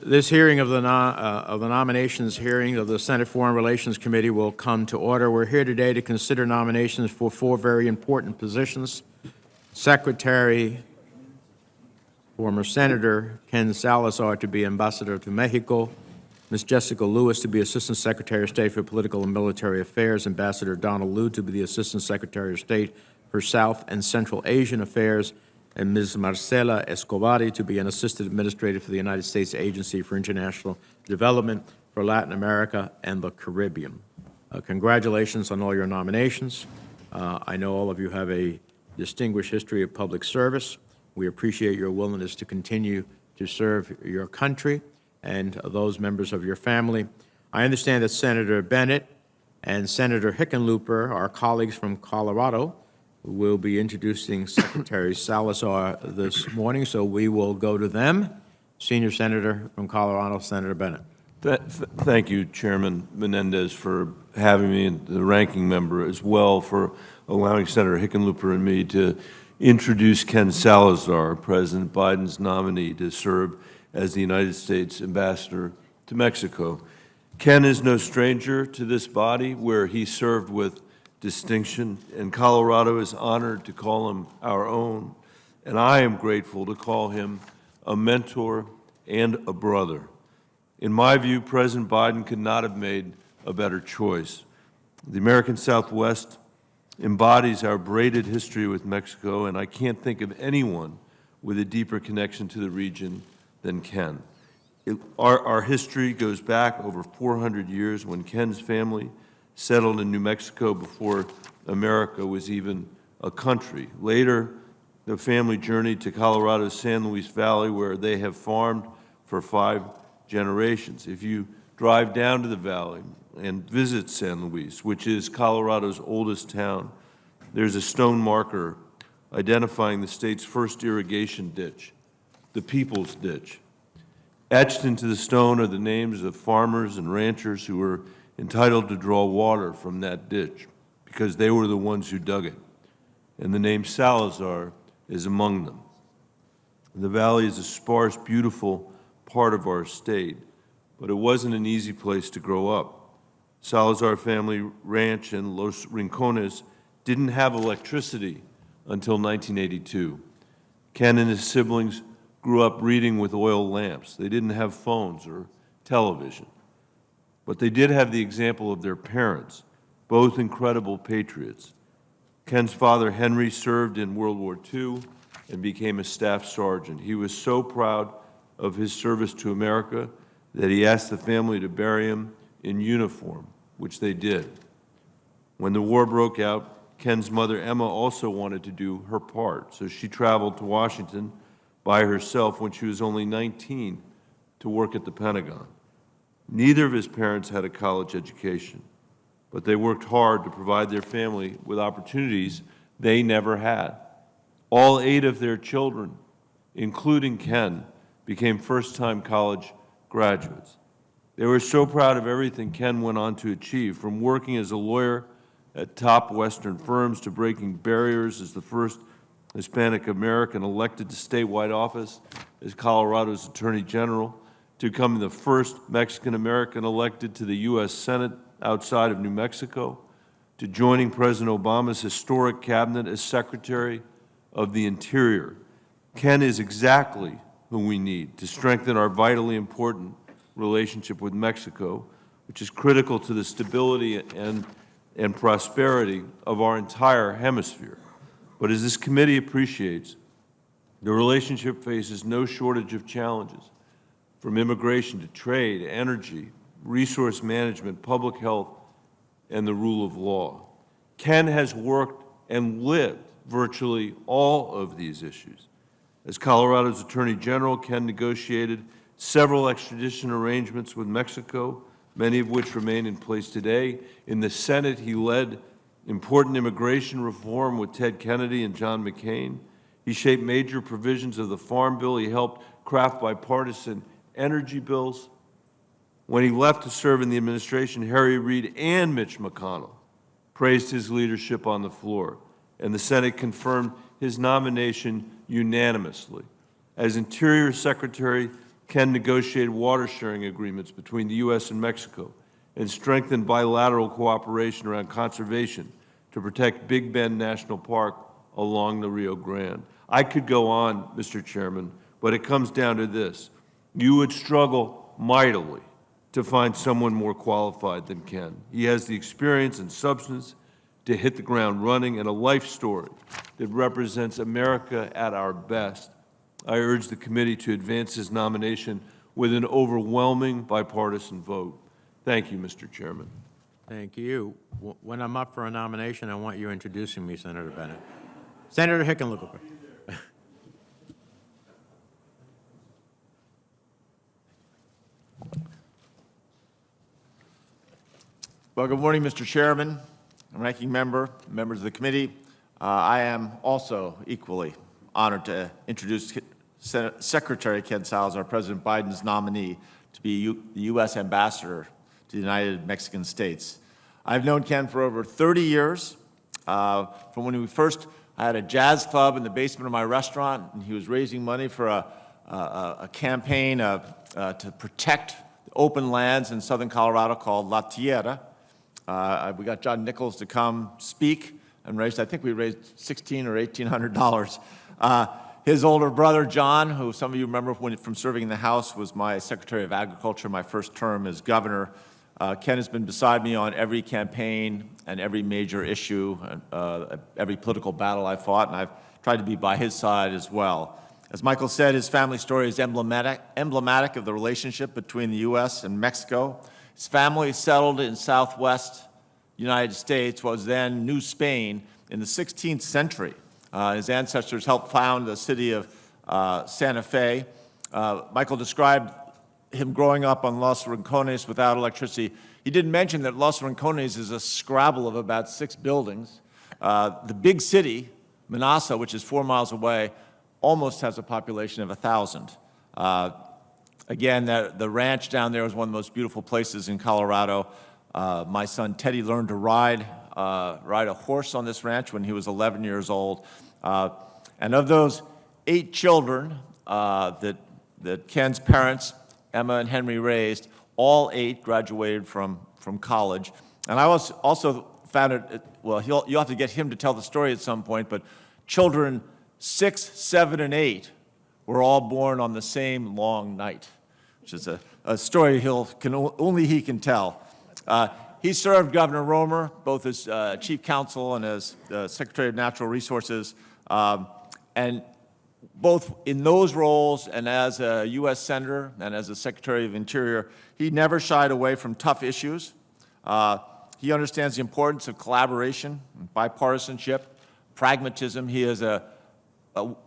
This hearing of the nominations hearing of the Senate Foreign Relations Committee will come to order. We're here today to consider nominations for four very important positions. Secretary, former Senator Ken Salazar to be Ambassador to Mexico, Ms. Jessica Lewis to be Assistant Secretary of State for Political and Military Affairs, Ambassador Donald Liu to be the Assistant Secretary of State for South and Central Asian Affairs, and Ms. Marcela Escobari to be an Assistant Administrator for the United States Agency for International Development for Latin America and the Caribbean. Congratulations on all your nominations. I know all of you have a distinguished history of public service. We appreciate your willingness to continue to serve your country and those members of your family. I understand that Senator Bennett and Senator Hickenlooper, our colleagues from Colorado, will be introducing Secretary Salazar this morning, so we will go to them. Senior Senator from Colorado, Senator Bennett. Thank you, Chairman Menendez, for having me, and the ranking member as well for allowing Senator Hickenlooper and me to introduce Ken Salazar, President Biden's nominee to serve as the United States Ambassador to Mexico. Ken is no stranger to this body, where he served with distinction, and Colorado is honored to call him our own, and I am grateful to call him a mentor and a brother. In my view, President Biden could not have made a better choice. The American Southwest embodies our braided history with Mexico, and I can't think of anyone with a deeper connection to the region than Ken. Our history goes back over 400 years, when Ken's family settled in New Mexico before America was even a country. Later, the family journeyed to Colorado's San Luis Valley, where they have farmed for 5 generations. If you drive down to the valley and visit San Luis, which is Colorado's oldest town, there's a stone marker identifying the state's first irrigation ditch, the People's Ditch. Etched into the stone are the names of farmers and ranchers who were entitled to draw water from that ditch because they were the ones who dug it. And the name Salazar is among them. The valley is a sparse, beautiful part of our state, but it wasn't an easy place to grow up. Salazar family ranch in Los Rincones didn't have electricity until 1982. Ken and his siblings grew up reading with oil lamps. They didn't have phones or television. But they did have the example of their parents, both incredible patriots. Ken's father, Henry, served in World War II and became a staff sergeant. He was so proud of his service to America that he asked the family to bury him in uniform, which they did. When the war broke out, Ken's mother, Emma, also wanted to do her part, so she traveled to Washington by herself when she was only 19 to work at the Pentagon. Neither of his parents had a college education, but they worked hard to provide their family with opportunities they never had. All 8 of their children, including Ken, became first-time college graduates. They were so proud of everything Ken went on to achieve, from working as a lawyer at top Western firms to breaking barriers as the first Hispanic American elected to statewide office as Colorado's Attorney General, to becoming the first Mexican American elected to the U.S. Senate outside of New Mexico, to joining President Obama's historic cabinet as Secretary of the Interior. Ken is exactly who we need to strengthen our vitally important relationship with Mexico, which is critical to the stability and prosperity of our entire hemisphere. But as this committee appreciates, the relationship faces no shortage of challenges, from immigration to trade, energy, resource management, public health, and the rule of law. Ken has worked and lived virtually all of these issues. As Colorado's Attorney General, Ken negotiated several extradition arrangements with Mexico, many of which remain in place today. In the Senate, he led important immigration reform with Ted Kennedy and John McCain. He shaped major provisions of the Farm Bill. He helped craft bipartisan energy bills. When he left to serve in the administration, Harry Reid and Mitch McConnell praised his leadership on the floor, and the Senate confirmed his nomination unanimously. As Interior Secretary, Ken negotiated water sharing agreements between the U.S. and Mexico and strengthened bilateral cooperation around conservation to protect Big Bend National Park along the Rio Grande. I could go on, Mr. Chairman, but it comes down to this. You would struggle mightily to find someone more qualified than Ken. He has the experience and substance to hit the ground running and a life story that represents America at our best. I urge the committee to advance his nomination with an overwhelming bipartisan vote. Thank you, Mr. Chairman. Thank you. When I'm up for a nomination, I want you introducing me, Senator Bennett. Senator Hickenlooper. Well, good morning, Mr. Chairman, Ranking Member, members of the committee. I am also equally honored to introduce Secretary Ken Salazar, President Biden's nominee, to be the U.S. Ambassador to the United Mexican States. I've known Ken for over 30 years, from when we first had a jazz club in the basement of my restaurant, and he was raising money for a campaign to protect open lands in southern Colorado called La Tierra. We got John Nichols to come speak and raised, I think we raised $1,600 or $1,800. His older brother, John, who some of you remember from serving in the House, was my Secretary of Agriculture my first term as governor. Ken has been beside me on every campaign and every major issue, every political battle I fought, and I've tried to be by his side as well. As Michael said, his family story is emblematic of the relationship between the U.S. and Mexico. His family settled in southwest United States, what was then New Spain, in the 16th century. His ancestors helped found the city of Santa Fe. Michael described him growing up on Los Rincones without electricity. He didn't mention that Los Rincones is a scrabble of about 6 buildings. The big city, Manasa, which is 4 miles away, almost has a population of 1,000. Again, the ranch down there is one of the most beautiful places in Colorado. My son Teddy learned to ride a horse on this ranch when he was 11 years old. And of those 8 children that Ken's parents, Emma and Henry, raised, all 8 graduated from college. And I also found it, well, you'll have to get him to tell the story at some point, but children 6, 7, and 8 were all born on the same long night, which is a story only he can tell. He served Governor Romer, both as Chief Counsel and as Secretary of Natural Resources, and both in those roles and as a U.S. Senator and as a Secretary of Interior, he never shied away from tough issues. He understands the importance of collaboration, bipartisanship, pragmatism. He is a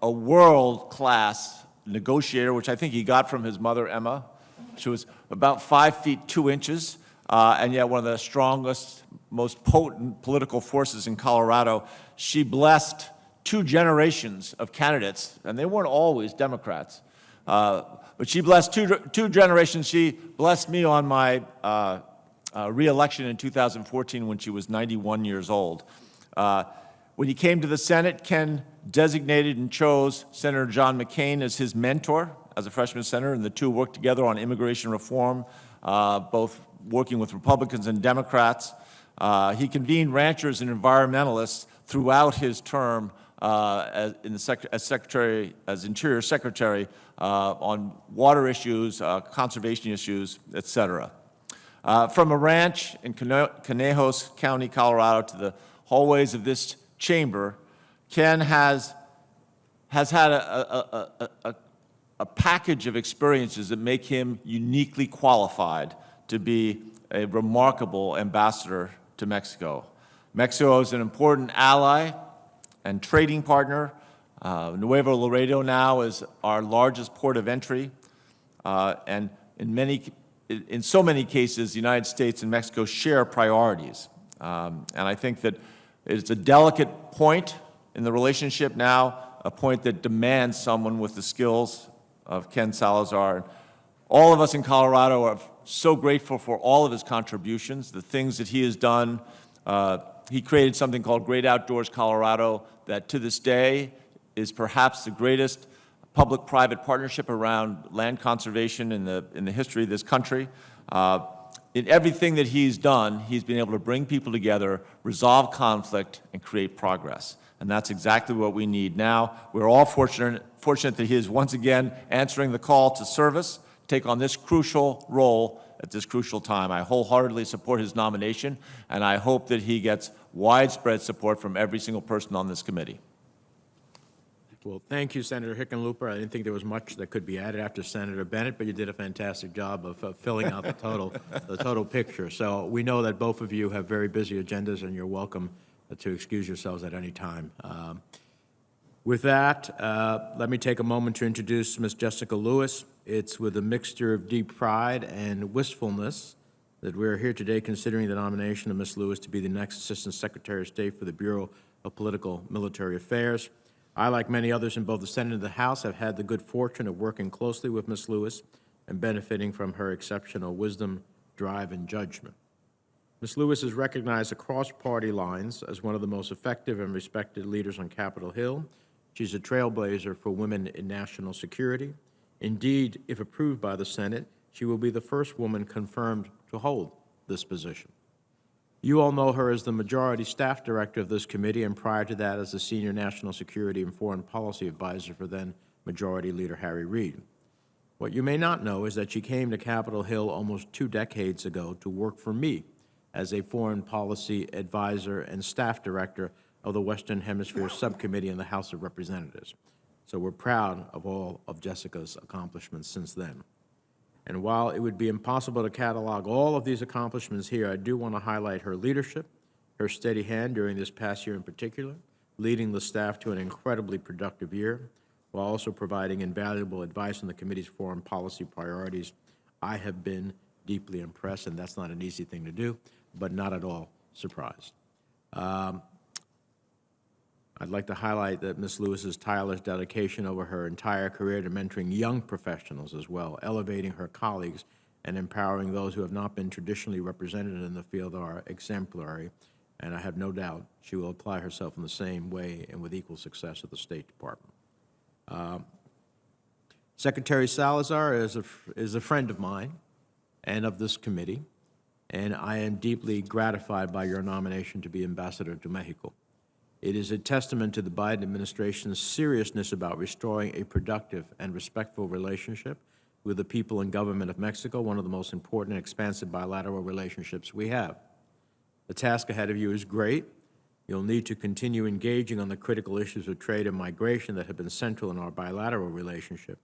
world-class negotiator, which I think he got from his mother, Emma. She was about 5 feet 2 inches, and yet one of the strongest, most potent political forces in Colorado. She blessed 2 generations of candidates, and they weren't always Democrats. But she blessed two generations. She blessed me on my re-election in 2014 when she was 91 years old. When he came to the Senate, Ken designated and chose Senator John McCain as his mentor as a freshman senator, and the two worked together on immigration reform, both working with Republicans and Democrats. He convened ranchers and environmentalists throughout his term as Interior Secretary on water issues, conservation issues, et cetera. From a ranch in Conejos County, Colorado, to the hallways of this chamber, Ken has had a package of experiences that make him uniquely qualified to be a remarkable ambassador to Mexico. Mexico is an important ally and trading partner. Nuevo Laredo now is our largest port of entry, and in so many cases, the United States and Mexico share priorities. And I think that it's a delicate point in the relationship now, a point that demands someone with the skills of Ken Salazar. All of us in Colorado are so grateful for all of his contributions, the things that he has done. He created something called Great Outdoors Colorado that to this day is perhaps the greatest public-private partnership around land conservation in the history of this country. In everything that he's done, he's been able to bring people together, resolve conflict, and create progress. And that's exactly what we need now. We're all fortunate that he is once again answering the call to service, take on this crucial role at this crucial time. I wholeheartedly support his nomination, and I hope that he gets widespread support from every single person on this committee. Well, thank you, Senator Hickenlooper. I didn't think there was much that could be added after Senator Bennett, but you did a fantastic job of filling out the total picture. So we know that both of you have very busy agendas, and you're welcome to excuse yourselves at any time. With that, let me take a moment to introduce Ms. Jessica Lewis. It's with a mixture of deep pride and wistfulness that we're here today considering the nomination of Ms. Lewis to be the next Assistant Secretary of State for the Bureau of Political Military Affairs. I, like many others in both the Senate and the House, have had the good fortune of working closely with Ms. Lewis and benefiting from her exceptional wisdom, drive, and judgment. Ms. Lewis is recognized across party lines as one of the most effective and respected leaders on Capitol Hill. She's a trailblazer for women in national security. Indeed, if approved by the Senate, she will be the first woman confirmed to hold this position. You all know her as the Majority Staff Director of this committee, and prior to that as the Senior National Security and Foreign Policy Advisor for then Majority Leader Harry Reid. What you may not know is that she came to Capitol Hill almost 2 decades ago to work for me as a Foreign Policy Advisor and Staff Director of the Western Hemisphere Subcommittee in the House of Representatives. So we're proud of all of Jessica's accomplishments since then. And while it would be impossible to catalog all of these accomplishments here, I do want to highlight her leadership, her steady hand during this past year in particular, leading the staff to an incredibly productive year, while also providing invaluable advice on the committee's foreign policy priorities. I have been deeply impressed, and that's not an easy thing to do, but not at all surprised. I'd like to highlight that Ms. Lewis's tireless dedication over her entire career to mentoring young professionals as well, elevating her colleagues and empowering those who have not been traditionally represented in the field are exemplary, and I have no doubt she will apply herself in the same way and with equal success at the State Department. Secretary Salazar is a friend of mine and of this committee, and I am deeply gratified by your nomination to be Ambassador to Mexico. It is a testament to the Biden administration's seriousness about restoring a productive and respectful relationship with the people and government of Mexico, one of the most important and expansive bilateral relationships we have. The task ahead of you is great. You'll need to continue engaging on the critical issues of trade and migration that have been central in our bilateral relationship,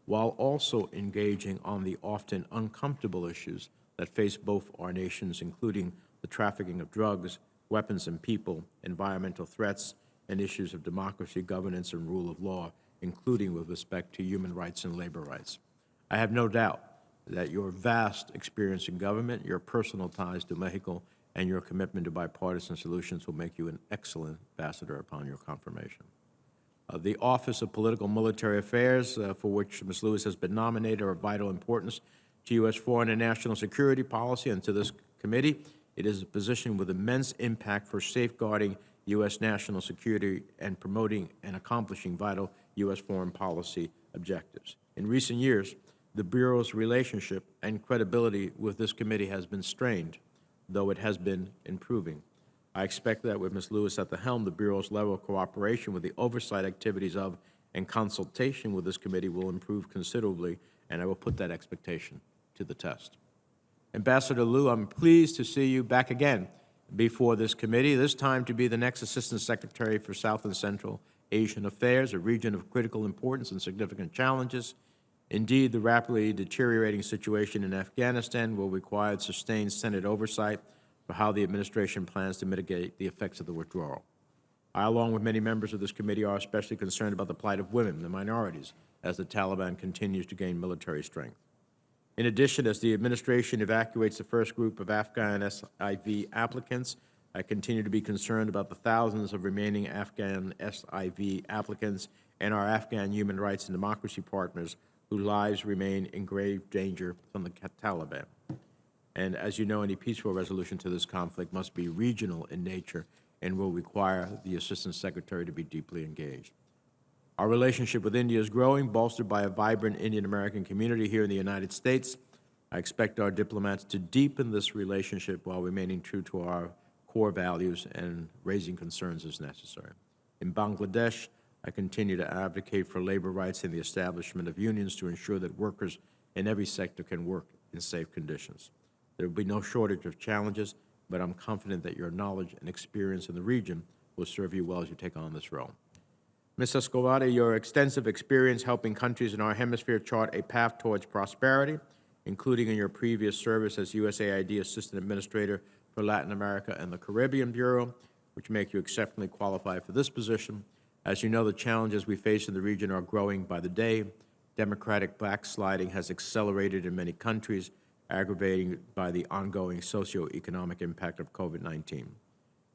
while also engaging on the often uncomfortable issues that face both our nations, including the trafficking of drugs, weapons and people, environmental threats, and issues of democracy, governance, and rule of law, including with respect to human rights and labor rights. I have no doubt that your vast experience in government, your personal ties to Mexico, and your commitment to bipartisan solutions will make you an excellent ambassador upon your confirmation. The Office of Political Military Affairs, for which Ms. Lewis has been nominated, are of vital importance to U.S. foreign and national security policy and to this committee. It is a position with immense impact for safeguarding U.S. national security and promoting and accomplishing vital U.S. foreign policy objectives. In recent years, the Bureau's relationship and credibility with this committee has been strained, though it has been improving. I expect that with Ms. Lewis at the helm, the Bureau's level of cooperation with the oversight activities of and consultation with this committee will improve considerably, and I will put that expectation to the test. Ambassador Liu, I'm pleased to see you back again before this committee, this time to be the next Assistant Secretary for South and Central Asian Affairs, a region of critical importance and significant challenges. Indeed, the rapidly deteriorating situation in Afghanistan will require sustained Senate oversight for how the administration plans to mitigate the effects of the withdrawal. I, along with many members of this committee, are especially concerned about the plight of women and minorities as the Taliban continues to gain military strength. In addition, as the administration evacuates the first group of Afghan SIV applicants, I continue to be concerned about the thousands of remaining Afghan SIV applicants and our Afghan human rights and democracy partners whose lives remain in grave danger from the Taliban. And as you know, any peaceful resolution to this conflict must be regional in nature and will require the Assistant Secretary to be deeply engaged. Our relationship with India is growing, bolstered by a vibrant Indian American community here in the United States. I expect our diplomats to deepen this relationship while remaining true to our core values and raising concerns as necessary. In Bangladesh, I continue to advocate for labor rights and the establishment of unions to ensure that workers in every sector can work in safe conditions. There will be no shortage of challenges, but I'm confident that your knowledge and experience in the region will serve you well as you take on this role. Ms. Escobari, your extensive experience helping countries in our hemisphere chart a path towards prosperity, including in your previous service as USAID Assistant Administrator for Latin America and the Caribbean Bureau, which make you exceptionally qualified for this position. As you know, the challenges we face in the region are growing by the day. Democratic backsliding has accelerated in many countries, aggravated by the ongoing socioeconomic impact of COVID-19.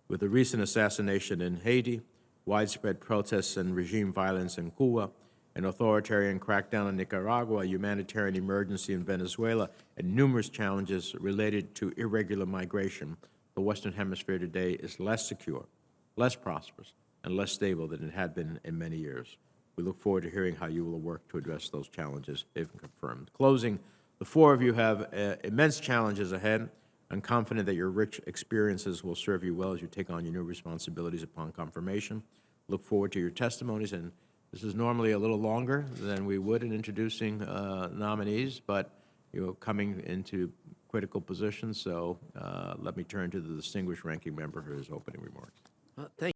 With the recent assassination in Haiti, widespread protests and regime violence in Cuba, an authoritarian crackdown in Nicaragua, a humanitarian emergency in Venezuela, and numerous challenges related to irregular migration, the Western Hemisphere today is less secure, less prosperous, and less stable than it had been in many years. We look forward to hearing how you will work to address those challenges if confirmed. Closing, the four of you have immense challenges ahead. I'm confident that your rich experiences will serve you well as you take on your new responsibilities upon confirmation. Look forward to your testimonies, and this is normally a little longer than we would in introducing nominees, but you're coming into critical positions, so let me turn to the distinguished ranking member for his opening remarks. Thank